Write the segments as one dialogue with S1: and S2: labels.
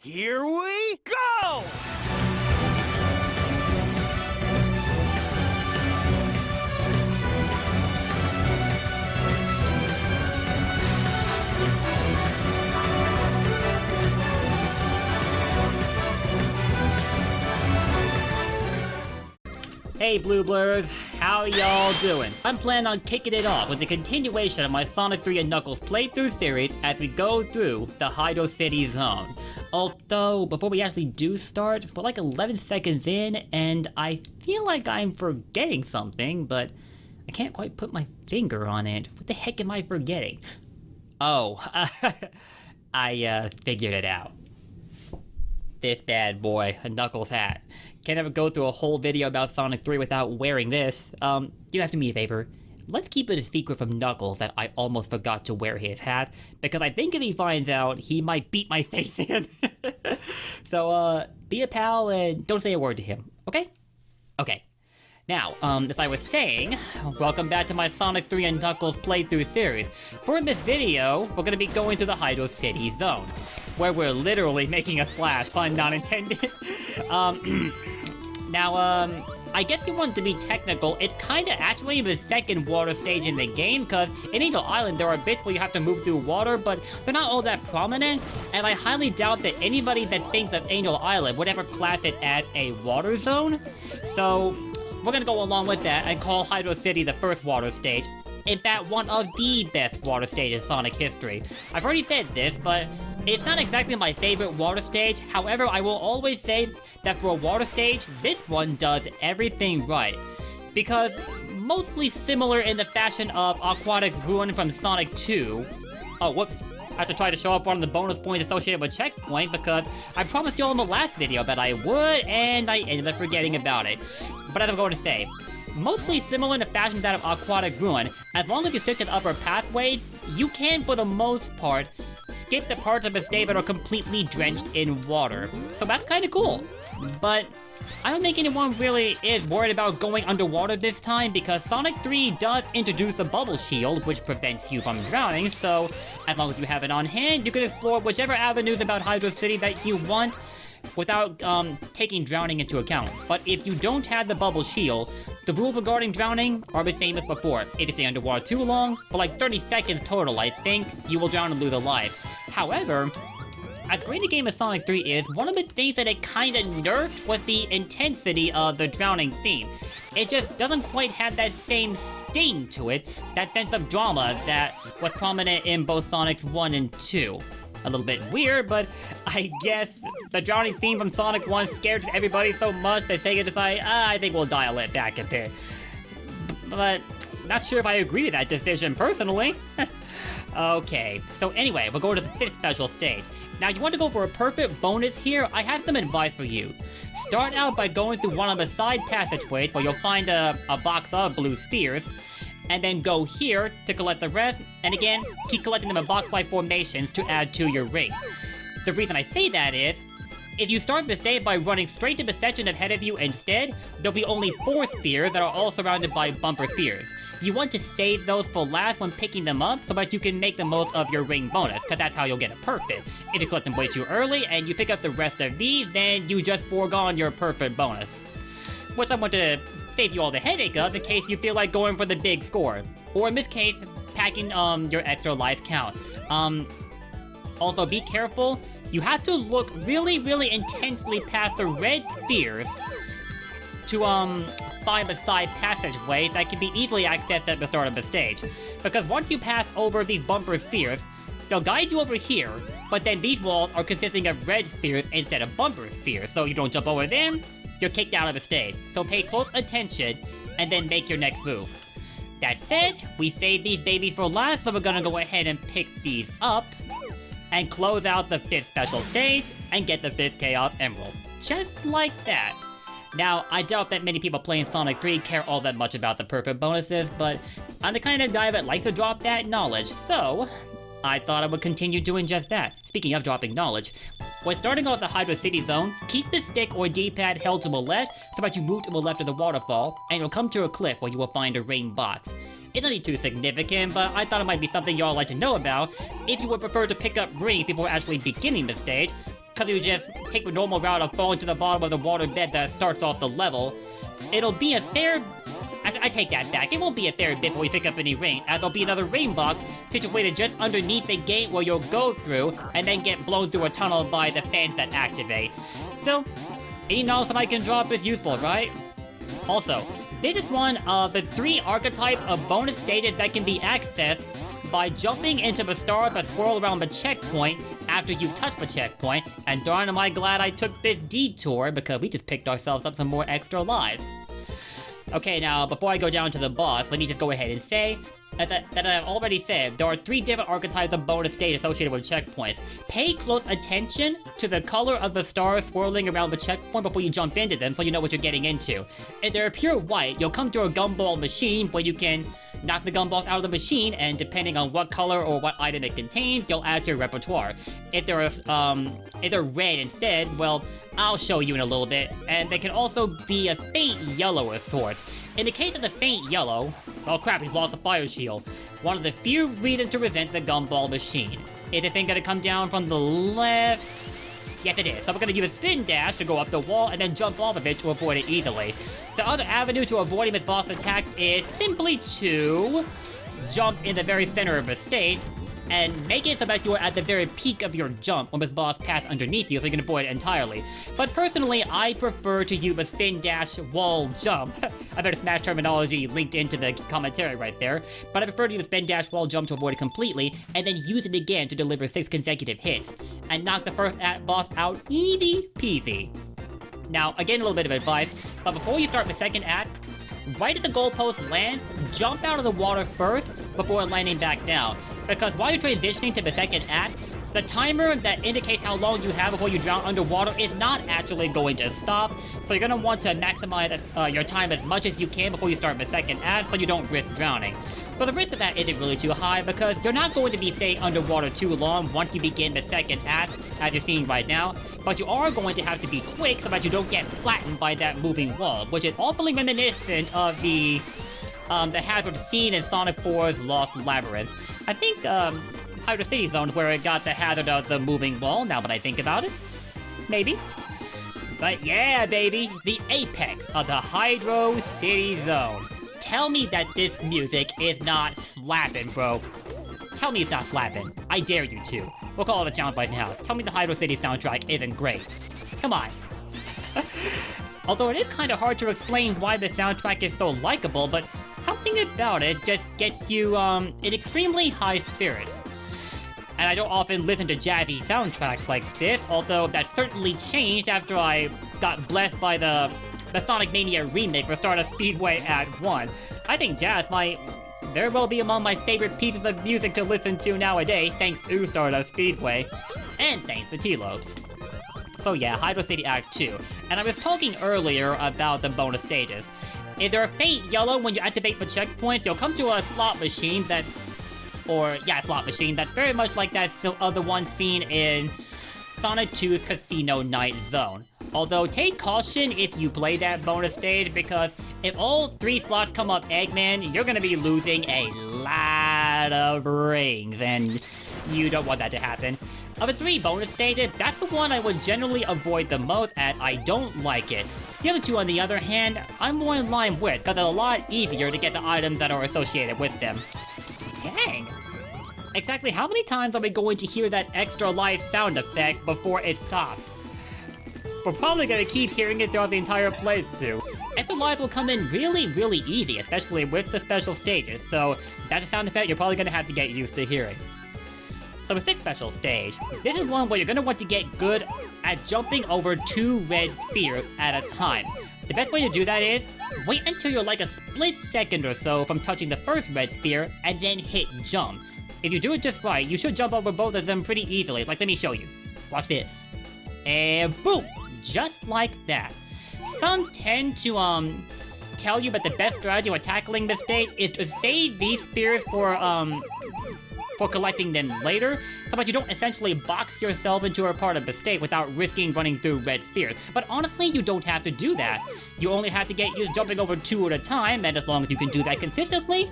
S1: Here we go!
S2: Hey Blue Blurs, how y'all doing? I'm planning on kicking it off with the continuation of my Sonic 3 and Knuckles playthrough series as we go through the Hydrocity Zone. Although, before we actually do start, we're like 11 seconds in and I feel like I'm forgetting something, but I can't quite put my finger on it. What the heck am I forgetting? Oh, I figured it out. This bad boy, a Knuckles hat. Can't ever go through a whole video about Sonic 3 without wearing this. You have to do me a favor. Let's keep it a secret from Knuckles that I almost forgot to wear his hat, because I think if he finds out, he might beat my face in. So, be a pal and don't say a word to him, okay? Okay. Now, as I was saying, welcome back to my Sonic 3 and Knuckles playthrough series. For this video, we're gonna be going to the Hydrocity Zone, where we're literally making a splash, pun not intended. Now, I guess you want to be technical, it's kinda actually the second water stage in the game, cause in Angel Island there are bits where you have to move through water, but they're not all that prominent, and I highly doubt that anybody that thinks of Angel Island would ever class it as a water zone. So, we're gonna go along with that and call Hydrocity the first water stage. In fact, one of the best water stages in Sonic history. I've already said this, but it's not exactly my favorite water stage. However, I will always say that for a water stage, this one does everything right. Because mostly similar in the fashion of Aquatic Ruin from Sonic 2. Oh, whoops. I have to try to show up one of the bonus points associated with Checkpoint because I promised you all in the last video that I would, and I ended up forgetting about it. But as I'm going to say, mostly similar in the fashion that of Aquatic Ruin, as long as you stick to the upper pathways, you can, for the most part, skip the parts of a stage that are completely drenched in water. So that's kinda cool. But I don't think anyone really is worried about going underwater this time because Sonic 3 does introduce a bubble shield which prevents you from drowning, so as long as you have it on hand, you can explore whichever avenues about Hydrocity that you want without taking drowning into account. But if you don't have the bubble shield, the rules regarding drowning are the same as before. If you stay underwater too long, for like 30 seconds total I think, you will drown and lose a life. However, as great a game as Sonic 3 is, one of the things that it kinda nerfed was the intensity of the drowning theme. It just doesn't quite have that same sting to it, that sense of drama that was prominent in both Sonics 1 and 2. A little bit weird, but I guess the drowning theme from Sonic 1 scared everybody so much that Sega decided, I think we'll dial it back a bit. But not sure if I agree with that decision personally. Okay, so anyway, we'll go to the fifth special stage. Now, you want to go for a perfect bonus here? I have some advice for you. Start out by going through one of the side passageways where you'll find a box of blue spheres, and then go here to collect the rest, and again, keep collecting them in box-like formations to add to your race. The reason I say that is, if you start the stage by running straight to the section ahead of you instead, there'll be only 4 spheres that are all surrounded by bumper spheres. You want to save those for last when picking them up so that you can make the most of your ring bonus, because that's how you'll get it perfect. If you collect them way too early and you pick up the rest of these, then you just foregone your perfect bonus. Which I want to save you all the headache of in case you feel like going for the big score. Or in this case, packing your extra life count. Also be careful, you have to look really, really intensely past the red spheres to find the side passageway that can be easily accessed at the start of the stage. Because once you pass over these bumper spheres, they'll guide you over here, but then these walls are consisting of red spheres instead of bumper spheres, so you don't jump over them, you're kicked out of the stage. So pay close attention, and then make your next move. That said, we saved these babies for last, so we're gonna go ahead and pick these up, and close out the 5th special stage, and get the 5th Chaos Emerald. Just like that. Now, I doubt that many people playing Sonic 3 care all that much about the perfect bonuses, but I'm the kind of guy that likes to drop that knowledge, so I thought I would continue doing just that. Speaking of dropping knowledge, when starting off the Hydrocity Zone, keep the stick or D-pad held to the left so that you move to the left of the waterfall, and you'll come to a cliff where you will find a ring box. It's nothing too significant, but I thought it might be something y'all like to know about. If you would prefer to pick up rings before actually beginning the stage, because you just take the normal route of falling to the bottom of the water bed that starts off the level, it'll be a fair... I take that back. It won't be a fair bit when we pick up any rain, as there'll be another rain box situated just underneath the gate where you'll go through and then get blown through a tunnel by the fans that activate. So, any knowledge that I can drop is useful, right? Also, this is one of the 3 archetypes of bonus stages that can be accessed by jumping into the star that swirl around the checkpoint after you've touched the checkpoint, and darn am I glad I took this detour because we just picked ourselves up some more extra lives. Okay, now, before I go down to the boss, let me just go ahead and say that I've already said, there are 3 different archetypes of bonus state associated with checkpoints. Pay close attention to the color of the stars swirling around the checkpoint before you jump into them so you know what you're getting into. If they're pure white, you'll come to a gumball machine where you can knock the gumballs out of the machine, and depending on what color or what item it contains, you'll add to your repertoire. If they're red instead, well, I'll show you in a little bit, and they can also be a faint yellow of sorts. In the case of the faint yellow, oh crap, he's lost the fire shield. One of the few reasons to resent the gumball machine. Is the thing gonna come down from the left? Yes, it is. So we're gonna use a spin dash to go up the wall and then jump off of it to avoid it easily. The other avenue to avoiding this boss attack is simply to jump in the very center of the stage and make it so that you're at the very peak of your jump when this boss passes underneath you so you can avoid it entirely. But personally, I prefer to use a spin dash wall jump. I better Smash terminology linked into the commentary right there. But I prefer to use a spin dash wall jump to avoid it completely, and then use it again to deliver 6 consecutive hits, and knock the first boss out easy peasy. Now, again, a little bit of advice, but before you start the second act, right as the goalpost lands, jump out of the water first before landing back down. Because while you're transitioning to the second act, the timer that indicates how long you have before you drown underwater is not actually going to stop, so you're going to want to maximize your time as much as you can before you start the second act so you don't risk drowning. But the risk of that isn't really too high because you're not going to be staying underwater too long once you begin the second act, as you're seeing right now, but you are going to have to be quick so that you don't get flattened by that moving wall, which is awfully reminiscent of the hazard scene in Sonic 4's Lost Labyrinth. I think Hydrocity Zone is where it got the hazard of the moving wall, now that I think about it. Maybe. But yeah, baby, the apex of the Hydrocity Zone. Tell me that this music is not slapping, bro. Tell me it's not slapping. I dare you to. We'll call it a challenge right now. Tell me the Hydrocity soundtrack isn't great. Come on. Although it is kind of hard to explain why the soundtrack is so likable, but something about it just gets you in extremely high spirits. And I don't often listen to jazzy soundtracks like this, although that certainly changed after I got blessed by the Sonic Mania remake for Stardust Speedway Act 1. I think jazz might very well be among my favorite pieces of music to listen to nowadays, thanks to Stardust Speedway, and thanks to T-Lopes. So yeah, Hydrocity Act 2. And I was talking earlier about the bonus stages. If they're a faint yellow when you activate the checkpoints, you'll come to a slot machine slot machine that's very much like that other one seen in Sonic 2's Casino Night Zone. Although, take caution if you play that bonus stage, because if all 3 slots come up Eggman, you're gonna be losing a lot of rings, and you don't want that to happen. Of the 3 bonus stages, that's the one I would generally avoid the most, as I don't like it. The other 2, on the other hand, I'm more in line with, because it's a lot easier to get the items that are associated with them. Dang! Exactly how many times are we going to hear that extra life sound effect before it stops? We're probably gonna keep hearing it throughout the entire playthrough. Extra lives will come in really, really easy, especially with the special stages, so that's a sound effect you're probably gonna have to get used to hearing. So the 6th special stage, this is one where you're gonna want to get good at jumping over 2 red spheres at a time. The best way to do that is, wait until you're like a split second or so from touching the first red sphere, and then hit jump. If you do it just right, you should jump over both of them pretty easily. Like, let me show you. Watch this. And boom! Just like that. Some tend to, tell you that the best strategy when tackling this stage is to save these spheres for collecting them later, so that you don't essentially box yourself into a part of the stage without risking running through red spheres. But honestly, you don't have to do that. You only have to get used jumping over 2 at a time, and as long as you can do that consistently,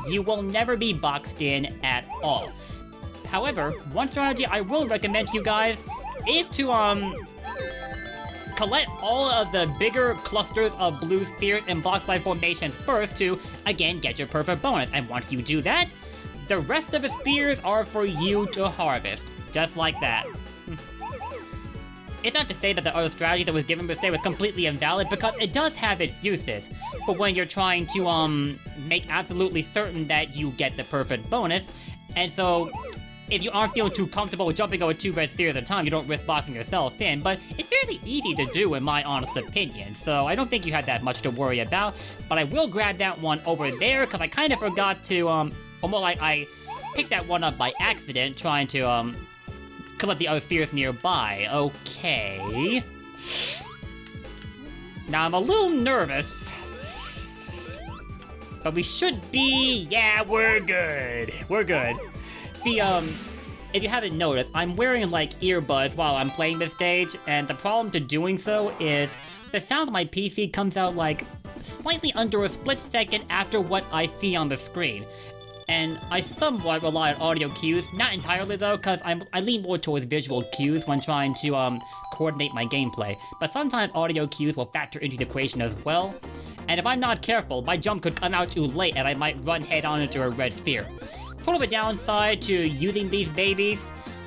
S2: you will never be boxed in at all. However, one strategy I will recommend to you guys is to, collect all of the bigger clusters of blue spheres in block slide formation first to, again, get your perfect bonus. And once you do that, the rest of the spheres are for you to harvest. Just like that. It's not to say that the other strategy that was given today was completely invalid, because it does have its uses. But when you're trying to, make absolutely certain that you get the perfect bonus, and so if you aren't feeling too comfortable with jumping over 2 red spheres at a time, you don't risk boxing yourself in, but it's fairly easy to do in my honest opinion, so I don't think you have that much to worry about. But I will grab that one over there, because I kind of forgot to, or more like I picked that one up by accident, trying to, collect the other spheres nearby. Okay. Now I'm a little nervous, but we should be, yeah, we're good. We're good. See, if you haven't noticed, I'm wearing, like, earbuds while I'm playing this stage, and the problem to doing so is the sound of my PC comes out, like, slightly under a split second after what I see on the screen. And I somewhat rely on audio cues, not entirely though, because I lean more towards visual cues when trying to, coordinate my gameplay. But sometimes audio cues will factor into the equation as well. And if I'm not careful, my jump could come out too late and I might run head on into a red sphere. Sort of a downside to using these babies,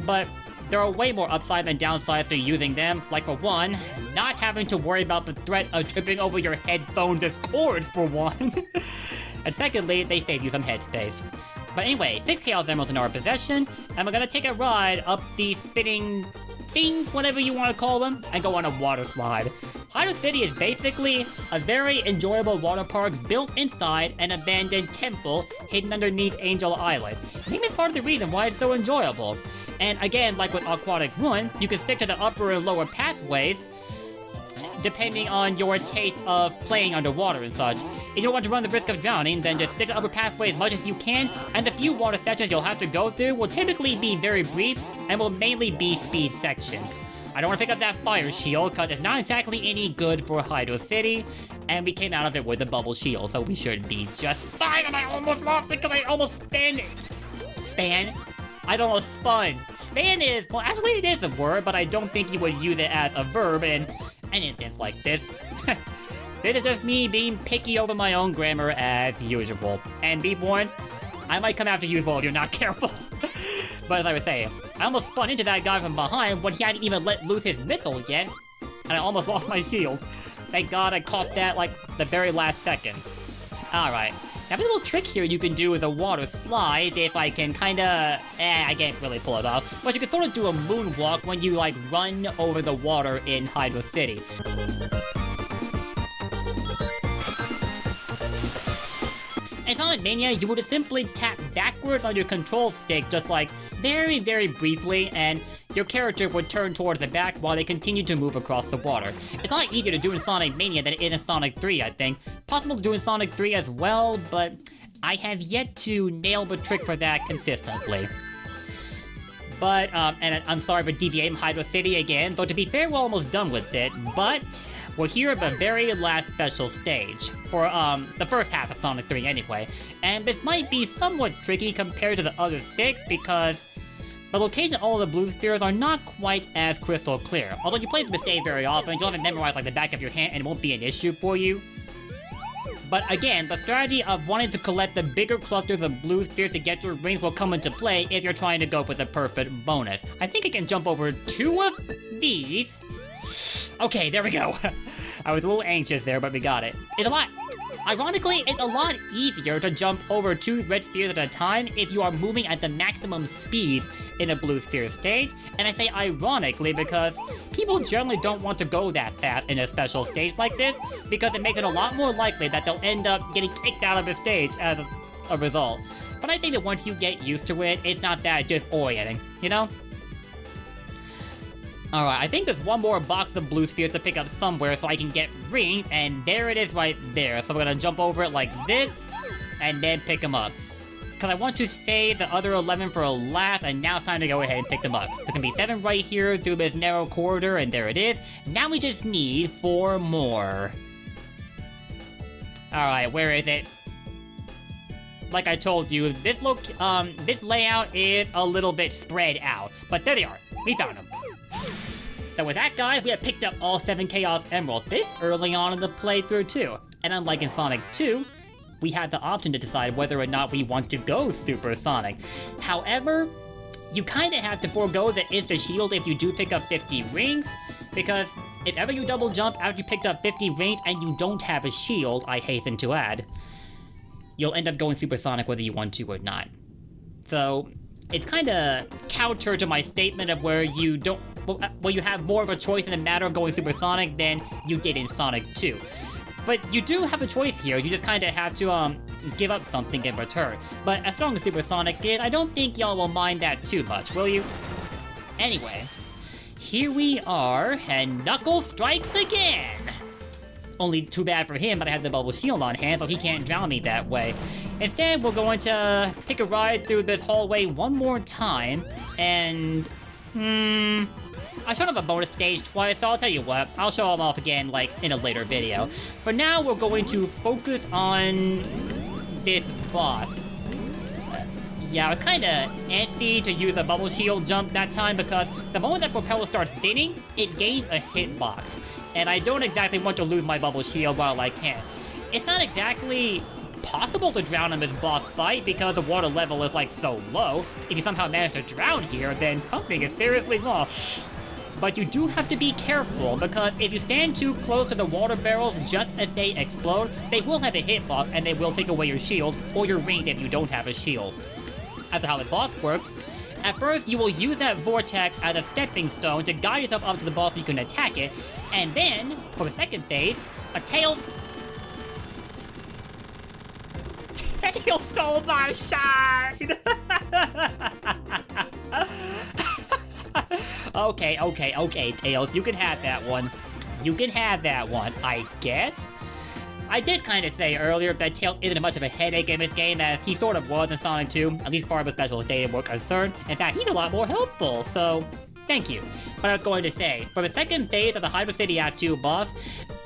S2: but there are way more upsides than downsides to using them. Like for one, not having to worry about the threat of tripping over your headphones as cords for one. And secondly, they save you some headspace. But anyway, 6 Chaos Emeralds in our possession, and we're gonna take a ride up these spinning things, whatever you want to call them, and go on a water slide. Hydrocity is basically a very enjoyable water park built inside an abandoned temple hidden underneath Angel Island. Maybe it's part of the reason why it's so enjoyable. And again, like with Aquatic 1, you can stick to the upper and lower pathways depending on your taste of playing underwater and such. If you don't want to run the risk of drowning, then just stick to the upper pathway as much as you can, and the few water sections you'll have to go through will typically be very brief and will mainly be speed sections. I don't want to pick up that fire shield, because it's not exactly any good for Hydrocity, and we came out of it with a bubble shield, so we should be just fine, and I almost lost it because I almost span? I almost spun. Span is, well actually it is a word, but I don't think you would use it as a verb in an instance like this. This is just me being picky over my own grammar as usual. And be warned, I might come after you if you're not careful. But as I was saying, I almost spun into that guy from behind when he hadn't even let loose his missile yet, and I almost lost my shield. Thank God I caught that, like, the very last second. Alright, now there's a little trick here you can do with a water slide if I can kinda... I can't really pull it off. But you can sort of do a moonwalk when you, like, run over the water in Hydrocity. In Sonic Mania, you would just simply tap backwards on your control stick, just like very, very briefly, and your character would turn towards the back while they continue to move across the water. It's a lot easier to do in Sonic Mania than it is in Sonic 3, I think. Possible to do in Sonic 3 as well, but I have yet to nail the trick for that consistently. But, and I'm sorry for deviating Hydrocity again, though to be fair, we're almost done with it, but we're here at the very last special stage, for, the first half of Sonic 3 anyway, and this might be somewhat tricky compared to the other 6, because the location of all of the blue spheres are not quite as crystal clear. Although you play this stage very often, you'll have it memorized like the back of your hand and it won't be an issue for you. But again, the strategy of wanting to collect the bigger clusters of blue spheres to get your rings will come into play if you're trying to go for the perfect bonus. I think I can jump over 2 of these. Okay, there we go. I was a little anxious there, but we got it. Ironically, it's a lot easier to jump over 2 red spheres at a time if you are moving at the maximum speed in a blue sphere stage, and I say ironically because people generally don't want to go that fast in a special stage like this, because it makes it a lot more likely that they'll end up getting kicked out of the stage as a result. But I think that once you get used to it, it's not that disorienting, you know? Alright, I think there's one more box of blue spheres to pick up somewhere so I can get rings, and there it is right there. So we're gonna jump over it like this, and then pick them up. Because I want to save the other 11 for last, and now it's time to go ahead and pick them up. There's gonna be 7 right here through this narrow corridor, and there it is. Now we just need 4 more. Alright, where is it? Like I told you, this layout is a little bit spread out. But there they are. We found them. So with that, guys, we have picked up all 7 Chaos Emeralds this early on in the playthrough too. And unlike in Sonic 2, we have the option to decide whether or not we want to go Super Sonic. However, you kind of have to forego the Insta Shield if you do pick up 50 rings, because if ever you double jump after you picked up 50 rings and you don't have a shield, I hasten to add, you'll end up going Super Sonic whether you want to or not. So it's kind of counter to my statement of where you don't, well, you have more of a choice in the matter of going Super Sonic than you did in Sonic 2. But you do have a choice here. You just kind of have to give up something in return. But as strong as Super Sonic did, I don't think y'all will mind that too much, will you? Anyway, here we are, and Knuckles strikes again! Only too bad for him that I have the bubble shield on hand, so he can't drown me that way. Instead, we're going to take a ride through this hallway one more time, and... I showed off a bonus stage twice, so I'll tell you what, I'll show them off again, like, in a later video. For now, we're going to focus on this boss. Yeah, I was kinda antsy to use a bubble shield jump that time because the moment that propeller starts spinning, it gains a hitbox. And I don't exactly want to lose my bubble shield while I can. It's not exactly possible to drown in this boss fight because the water level is like so low. If you somehow manage to drown here, then something is seriously wrong. But you do have to be careful, because if you stand too close to the water barrels just as they explode, they will have a hitbox and they will take away your shield, or your rings if you don't have a shield. As to how the boss works, at first you will use that vortex as a stepping stone to guide yourself up to the boss so you can attack it, and then, for the second phase, a tail stole my shine! Okay, Tails, you can have that one. You can have that one, I guess? I did kind of say earlier that Tails isn't much of a headache in this game as he sort of was in Sonic 2, at least far as the special data were concerned. In fact, he's a lot more helpful, so thank you. But I was going to say, for the second phase of the Hydrocity Act 2 boss,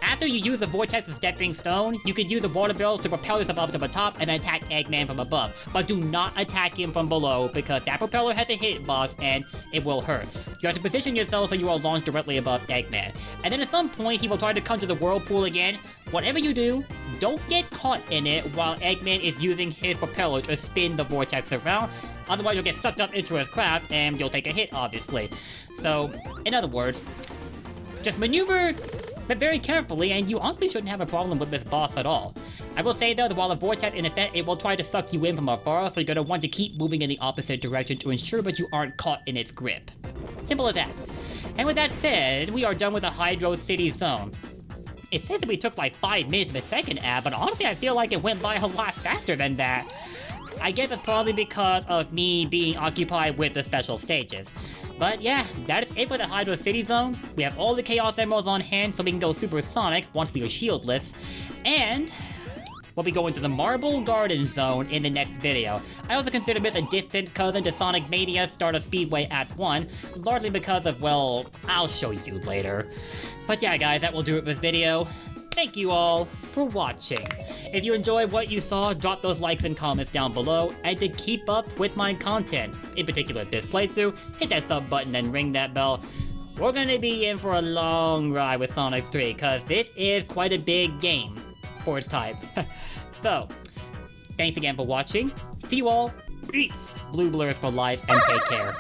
S2: after you use the vortex as stepping stone, you can use the water barrels to propel yourself up to the top and then attack Eggman from above. But do not attack him from below because that propeller has a hitbox and it will hurt. You have to position yourself so you are launched directly above Eggman. And then at some point he will try to come to the whirlpool again. Whatever you do, don't get caught in it while Eggman is using his propeller to spin the vortex around. Otherwise you'll get sucked up into his craft and you'll take a hit, obviously. So, in other words, just maneuver but very carefully, and you honestly shouldn't have a problem with this boss at all. I will say though that while the vortex is in effect, it will try to suck you in from afar, so you're going to want to keep moving in the opposite direction to ensure that you aren't caught in its grip. Simple as that. And with that said, we are done with the Hydrocity Zone. It said that we took like 5 minutes in the second app, but honestly I feel like it went by a lot faster than that. I guess it's probably because of me being occupied with the special stages. But yeah, that is it for the Hydrocity Zone. We have all the Chaos Emeralds on hand so we can go Super Sonic once we are shieldless. And we'll be going to the Marble Garden Zone in the next video. I also consider this a distant cousin to Sonic Mania Stardust Speedway Act 1, largely because of, well, I'll show you later. But yeah guys, that will do it for this video. Thank you all for watching. If you enjoyed what you saw, drop those likes and comments down below, and to keep up with my content, in particular this playthrough, hit that sub button and ring that bell. We're gonna be in for a long ride with Sonic 3, cause this is quite a big game for its type. So, thanks again for watching, see you all, peace, blue blurs for life, and take care.